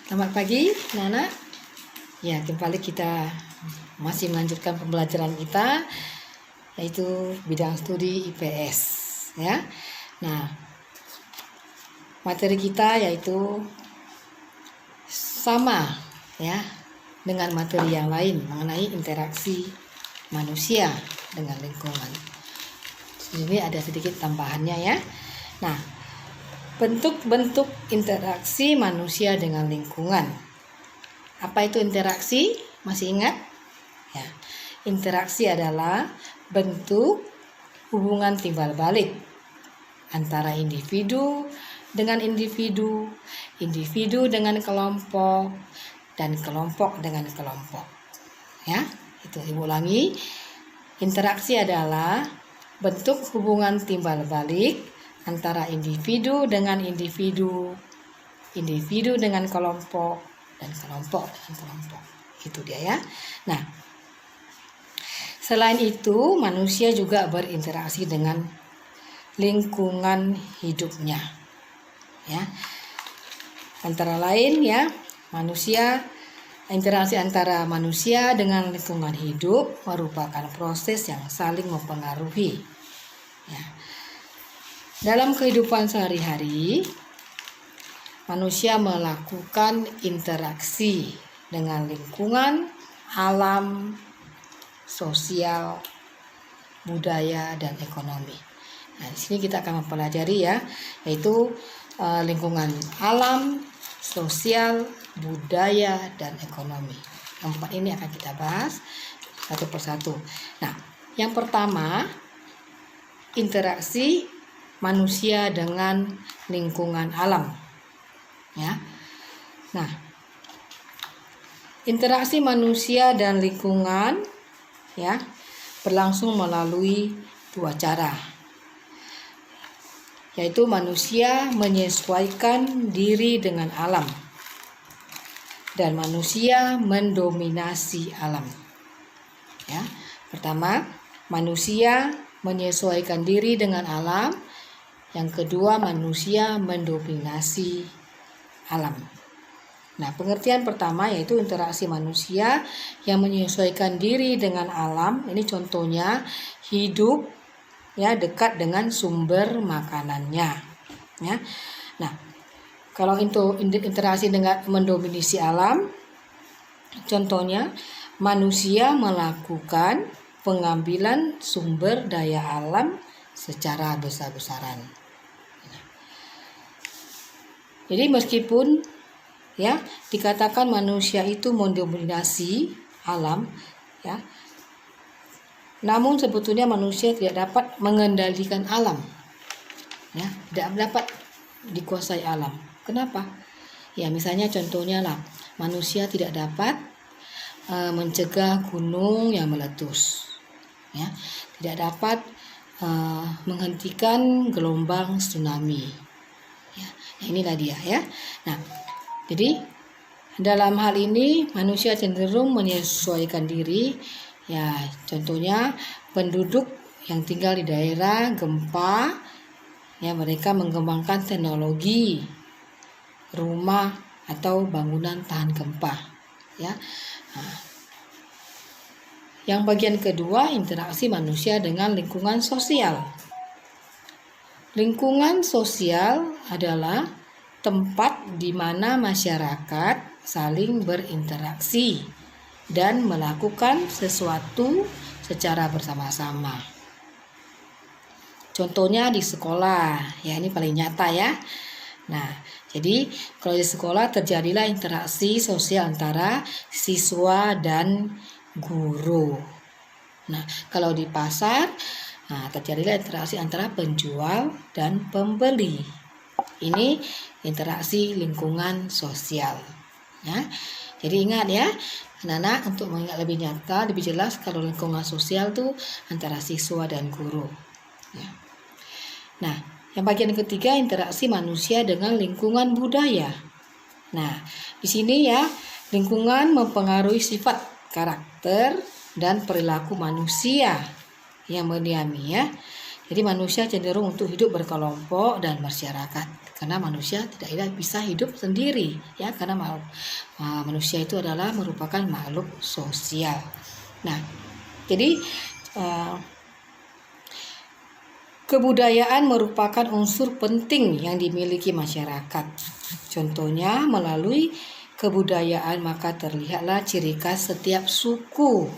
Selamat pagi, anak-anak. Ya, kembali kita masih melanjutkan pembelajaran kita, yaitu bidang studi IPS. Ya, nah materi kita yaitu sama ya dengan materi yang lain mengenai interaksi manusia dengan lingkungan. Ini ada sedikit tambahannya ya. Nah, bentuk-bentuk interaksi manusia dengan lingkungan. Apa itu interaksi? Masih ingat? Ya. Interaksi adalah bentuk hubungan timbal balik antara individu dengan individu, individu dengan kelompok, dan kelompok dengan kelompok. Ya, itu Ibu ulangi. Interaksi adalah bentuk hubungan timbal balik antara individu dengan individu, individu dengan kelompok, dan kelompok dengan kelompok. Itu dia ya. Nah, selain itu manusia juga berinteraksi dengan lingkungan hidupnya. Ya. Antara lain ya, interaksi antara manusia dengan lingkungan hidup merupakan proses yang saling mempengaruhi. Ya. Dalam kehidupan sehari-hari, manusia melakukan interaksi dengan lingkungan, alam, sosial, budaya, dan ekonomi. Nah, di sini kita akan mempelajari ya, yaitu lingkungan alam, sosial, budaya, dan ekonomi. Empat ini akan kita bahas satu persatu. Nah, yang pertama, interaksi manusia dengan lingkungan alam. Ya. Nah, interaksi manusia dan lingkungan ya berlangsung melalui dua cara, yaitu manusia menyesuaikan diri dengan alam dan manusia mendominasi alam. Ya, pertama, manusia menyesuaikan diri dengan alam. Yang kedua, manusia mendominasi alam. Nah, pengertian pertama yaitu interaksi manusia yang menyesuaikan diri dengan alam. Ini contohnya hidup ya dekat dengan sumber makanannya. Ya. Nah, kalau itu interaksi dengan mendominasi alam, contohnya manusia melakukan pengambilan sumber daya alam secara besar-besaran. Jadi meskipun ya dikatakan manusia itu mendominasi alam ya, namun sebetulnya manusia tidak dapat mengendalikan alam. Ya, tidak dapat dikuasai alam. Kenapa? Ya, misalnya contohnya lah, manusia tidak dapat mencegah gunung yang meletus. Ya, tidak dapat menghentikan gelombang tsunami. Ya, inilah dia ya. Nah, jadi dalam hal ini manusia cenderung menyesuaikan diri. Ya, contohnya penduduk yang tinggal di daerah gempa, ya mereka mengembangkan teknologi rumah atau bangunan tahan gempa. Ya. Nah, yang bagian kedua, interaksi manusia dengan lingkungan sosial. Lingkungan sosial adalah tempat di mana masyarakat saling berinteraksi dan melakukan sesuatu secara bersama-sama. Contohnya di sekolah, ya ini paling nyata ya. Nah, jadi kalau di sekolah terjadilah interaksi sosial antara siswa dan guru. Nah, kalau di pasar, terjadilah interaksi antara penjual dan pembeli. Ini interaksi lingkungan sosial. Ya, jadi ingat ya, anak-anak, untuk mengingat lebih nyata, lebih jelas kalau lingkungan sosial itu antara siswa dan guru. Ya. Nah, yang bagian ketiga, interaksi manusia dengan lingkungan budaya. Nah, di sini ya, lingkungan mempengaruhi sifat, karakter, dan perilaku manusia yang mendiami ya. Jadi manusia cenderung untuk hidup berkelompok dan masyarakat, karena manusia tidak bisa hidup sendiri ya, karena manusia itu adalah merupakan makhluk sosial. Nah, jadi kebudayaan merupakan unsur penting yang dimiliki masyarakat. Contohnya melalui kebudayaan maka terlihatlah ciri khas setiap suku.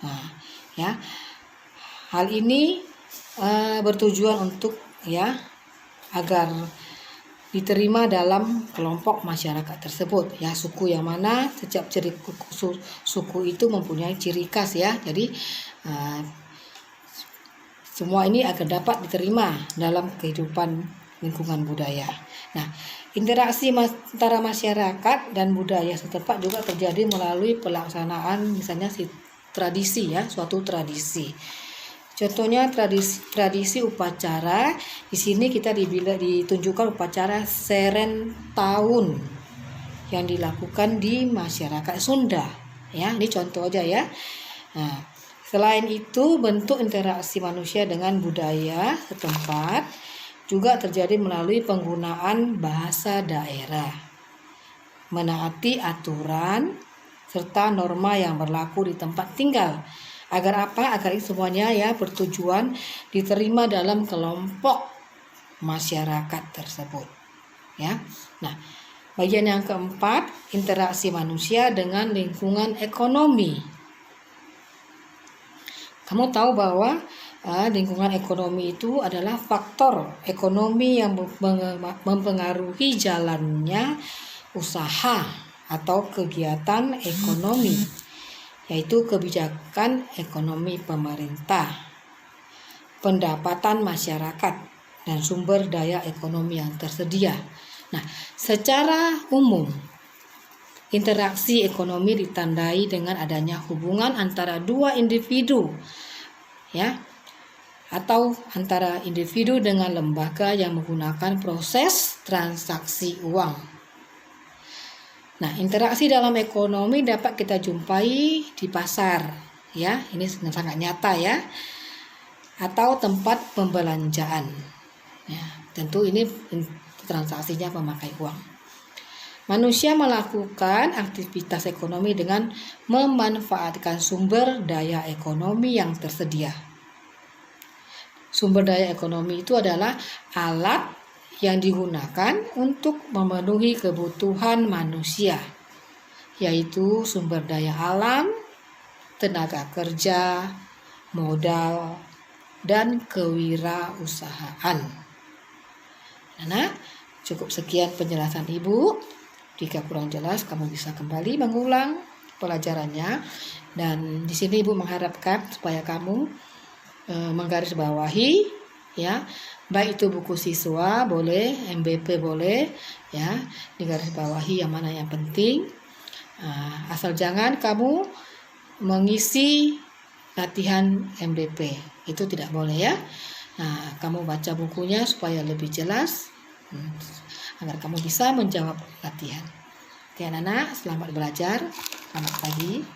Nah, ya. Hal ini bertujuan untuk agar diterima dalam kelompok masyarakat tersebut. Ya, suku yang mana setiap suku itu mempunyai ciri khas ya. Jadi semua ini agar dapat diterima dalam kehidupan lingkungan budaya. Nah, interaksi antara masyarakat dan budaya setempat juga terjadi melalui pelaksanaan misalnya tradisi ya, suatu tradisi. Contohnya tradisi upacara. Di sini kita ditunjukkan upacara Seren Tahun yang dilakukan di masyarakat Sunda. Ya, ini contoh aja ya. Nah, selain itu bentuk interaksi manusia dengan budaya setempat juga terjadi melalui penggunaan bahasa daerah, menaati aturan serta norma yang berlaku di tempat tinggal. Agar apa? Agar semuanya ya bertujuan diterima dalam kelompok masyarakat tersebut. Ya. Nah, bagian yang keempat, interaksi manusia dengan lingkungan ekonomi. Kamu tahu bahwa lingkungan ekonomi itu adalah faktor ekonomi yang mempengaruhi jalannya usaha atau kegiatan ekonomi, yaitu kebijakan ekonomi pemerintah, pendapatan masyarakat, dan sumber daya ekonomi yang tersedia. Nah, secara umum, interaksi ekonomi ditandai dengan adanya hubungan antara dua individu, ya, atau antara individu dengan lembaga yang menggunakan proses transaksi uang. Nah, interaksi dalam ekonomi dapat kita jumpai di pasar, ya, ini sangat nyata ya, atau tempat pembelanjaan. Ya, tentu ini transaksinya memakai uang. Manusia melakukan aktivitas ekonomi dengan memanfaatkan sumber daya ekonomi yang tersedia. Sumber daya ekonomi itu adalah alat yang digunakan untuk memenuhi kebutuhan manusia, yaitu sumber daya alam, tenaga kerja, modal, dan kewirausahaan. Nah, cukup sekian penjelasan Ibu. Jika kurang jelas, kamu bisa kembali mengulang pelajarannya. Dan di sini Ibu mengharapkan supaya kamu menggarisbawahi, ya, baik itu buku siswa boleh, MBP boleh, ya, digarisbawahi yang mana yang penting. Asal jangan kamu mengisi latihan MBP, itu tidak boleh ya. Nah, kamu baca bukunya supaya lebih jelas, agar kamu bisa menjawab latihan. Oke anak-anak, selamat belajar, selamat pagi.